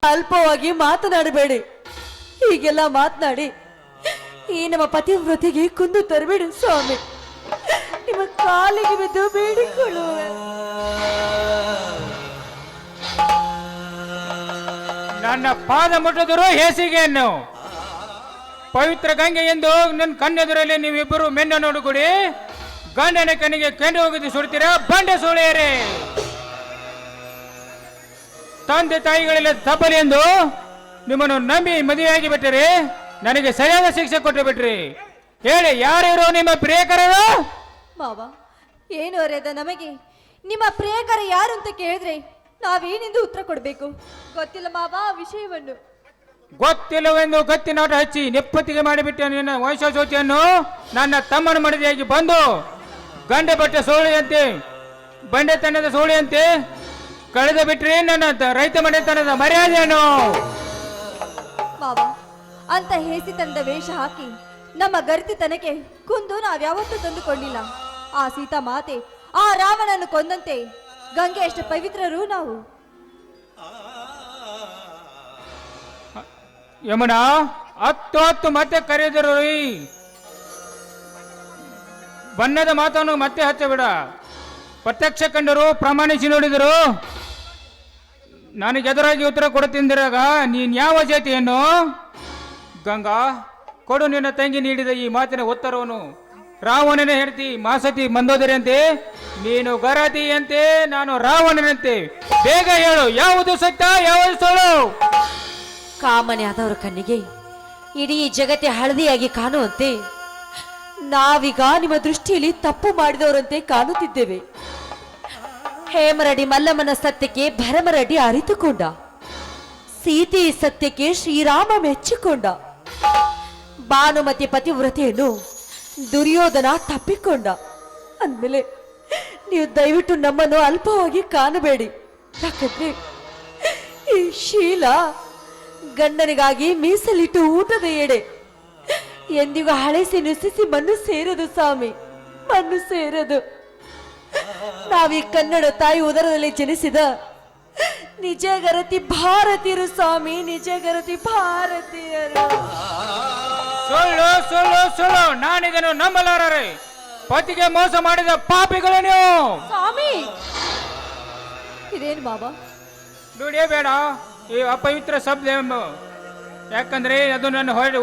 ಅಲ್ಪವಾಗಿ ಮಾತನಾಡಬೇಡಿ. ಹೀಗೆಲ್ಲ ಮಾತನಾಡಿ ಈ ನಮ್ಮ ಪತಿವ್ರತೆಗೆ ಕುಂದು ತರಬೇಡಿ ಸ್ವಾಮಿ. ನಿಮ್ಮ ಕಾಲಿಗೆ ಬಿದ್ದು ಬೇಡಿಕೊಳ್ಳುವೆ. ನನ್ನ ಪಾದ ಮುಟ್ಟದರು ಹೇಸಿಗೆಯನ್ನು ಪವಿತ್ರ ಗಂಗೆ ಎಂದು ನನ್ನ ಕಣ್ಣೆದುರಲ್ಲಿ ನೀವಿಬ್ಬರು ಮೆನ್ನ ನೋಡುಕೊಡಿ. ಗಂಡನ ಕಣ್ಣಿಗೆ ಕೆಂಡು ಹೋಗಿದ್ದು ಸುಡ್ತೀರಾ ಬಂಡೆ ಸೋಳೆಯರೇ. ತಂದೆ ತಾಯಿಗಳೆಲ್ಲ ತಪ್ಪಲಿ ಎಂದು ನಿಮ್ಮನ್ನು ನಂಬಿ ಮದುವೆಯಾಗಿ ಬಿಟ್ಟರೆ ನನಗೆ ಸರಿಯಾದ ಶಿಕ್ಷೆ ಕೊಟ್ಟು ಬಿಟ್ರಿ. ಹೇಳಿ, ಯಾರ್ಯಾರೋ ನಿಮ್ಮ ಪ್ರಿಯಕರರು? ಮಾವ, ಏನು ಅರೆದ ನಮಗೆ ನಿಮ್ಮ ಪ್ರಿಯಕರ ಯಾರು ಅಂತ ಕೇಳಿದ್ರೆ ನಾವೇನೆಂದು ಉತ್ತರ ಕೊಡಬೇಕು ಗೊತ್ತಿಲ್ಲ ಮಾವ. ವಿಷಯವನ್ನು ಗೊತ್ತಿಲ್ಲವೆಂದು ಗತ್ತಿ ನಾಟ ಹಚ್ಚಿ ನೆಪ್ಪತ್ತಿಗೆ ಮಾಡಿಬಿಟ್ಟ ನಿನ್ನ ವಂಶೋಚೋತಿಯನ್ನು ನನ್ನ ತಮ್ಮನ ಮಡದಿಯಾಗಿ ಬಂದು ಗಂಡೆ ಬಟ್ಟೆ ಸೋಳಿಯಂತೆ ಬಂಡೆತನದ ಸೋಳಿಯಂತೆ ಕಳೆದ ಬಿಟ್ರೆ ನನ್ನ ರೈತ ಮನೆತನದ ಮರ್ಯಾದೆಯನ್ನು. ಮಾವ, ಅಂತ ಹೇಸಿತನದ ವೇಷ ಹಾಕಿ ನಮ್ಮ ಗರಿತಿತನಕ್ಕೆ ಕುಂದು ನಾವ್ಯಾವತ್ತೂ ತಂದುಕೊಂಡಿಲ್ಲ. ಆ ಸೀತಾ ಮಾತೆ ಆ ರಾವಣನ್ನು ಕೊಂದಂತೆ ಗಂಗೆ ಎಷ್ಟು ಪವಿತ್ರರು ನಾವು. ಯಮುನಾ, ಹತ್ತು ಮತ್ತೆ ಕರೆದರು. ಬಣ್ಣದ ಮಾತನ್ನು ಮತ್ತೆ ಹಚ್ಚಬೇಡ. ಪ್ರತ್ಯಕ್ಷ ಕಂಡರು, ಪ್ರಮಾಣಿಸಿ ನೋಡಿದರು. ನನಗೆ ಎದುರಾಗಿ ಉತ್ತರ ಕೊಡುತ್ತಿದ್ದಾಗ ನೀನ್ ಯಾವ ಜಾತಿಯನ್ನು? ಗಂಗಾ, ಕೊಡು ನಿನ್ನ ತಂಗಿ ನೀಡಿದ ಈ ಮಾತಿನ ಉತ್ತರವನ್ನು. ರಾವಣನ ಹೆಂಡತಿ ಮಾಸತಿ ಮಂದೋದರಿಯಂತೆ, ನೀನು ಗರತಿಯಂತೆ, ನಾನು ರಾವಣನಂತೆ. ಬೇಗ ಹೇಳು, ಯಾವುದು ಸತ್ಯ, ಯಾವುದು ಸುಳ್ಳು? ಕಾಮನೆ ಆದವರ ಕಣ್ಣಿಗೆ ಇಡೀ ಜಗತ್ತೇ ಹಳದಿಯಾಗಿ ಕಾಣುವಂತೆ ನಾವೀಗ ನಿಮ್ಮ ದೃಷ್ಟಿಯಲ್ಲಿ ತಪ್ಪು ಮಾಡಿದವರಂತೆ ಕಾಣುತ್ತಿದ್ದೇವೆ. ಹೇಮರಡಿ ಮಲ್ಲಮ್ಮನ ಸತ್ಯಕ್ಕೆ ಭರಮರಡಿ ಅರಿತುಕೊಂಡ, ಸೀತೆ ಸತ್ಯಕ್ಕೆ ಶ್ರೀರಾಮ ಮೆಚ್ಚಿಕೊಂಡ, ಭಾನುಮತಿ ಪತಿವ್ರತೆಯನ್ನು ದುರ್ಯೋಧನ ತಪ್ಪಿಕೊಂಡ. ಅಂದಮೇಲೆ ನೀವು ದಯವಿಟ್ಟು ನಮ್ಮನ್ನು ಅಲ್ಪವಾಗಿ ಕಾಣಬೇಡಿ. ಯಾಕಂದ್ರೆ ಈ ಶೀಲ ಗಂಡನಿಗಾಗಿ ಮೀಸಲಿಟ್ಟು ಊಟದ ಎಡೆ ಎಂದಿಗೂ ಹಳೆಸಿ ನುಸಿಸಿ ಮಣ್ಣು ಸೇರದು ಸ್ವಾಮಿ, ಮಣ್ಣು ಸೇರದು. ನಾವೀ ಕನ್ನಡ ತಾಯಿ ಉದರದಲ್ಲಿ ಜನಿಸಿದ ನಿಜ ಗರತಿ ಭಾರತೀಯರು ಸ್ವಾಮಿ, ನಿಜ ಗರತಿ ಭಾರತೀಯರು. ಸುಳ್ಳು ಸುಳ್ಳು ಸುಳ್ಳು, ನಾನಿದನ್ನು ನಂಬಲಾರೆ. ಪತಿಗೆ ಮೋಸ ಮಾಡಿದ ಪಾಪಿಗಳು ನೀವು. ಸ್ವಾಮಿ, ಇದೇನು ಬಾಬಾ ನುಡಿಯೇ ಬೇಡ ಈ ಅಪವಿತ್ರ ಶಬ್ದ, ಯಾಕಂದ್ರೆ ಅದು ನನ್ನ ಹೊರ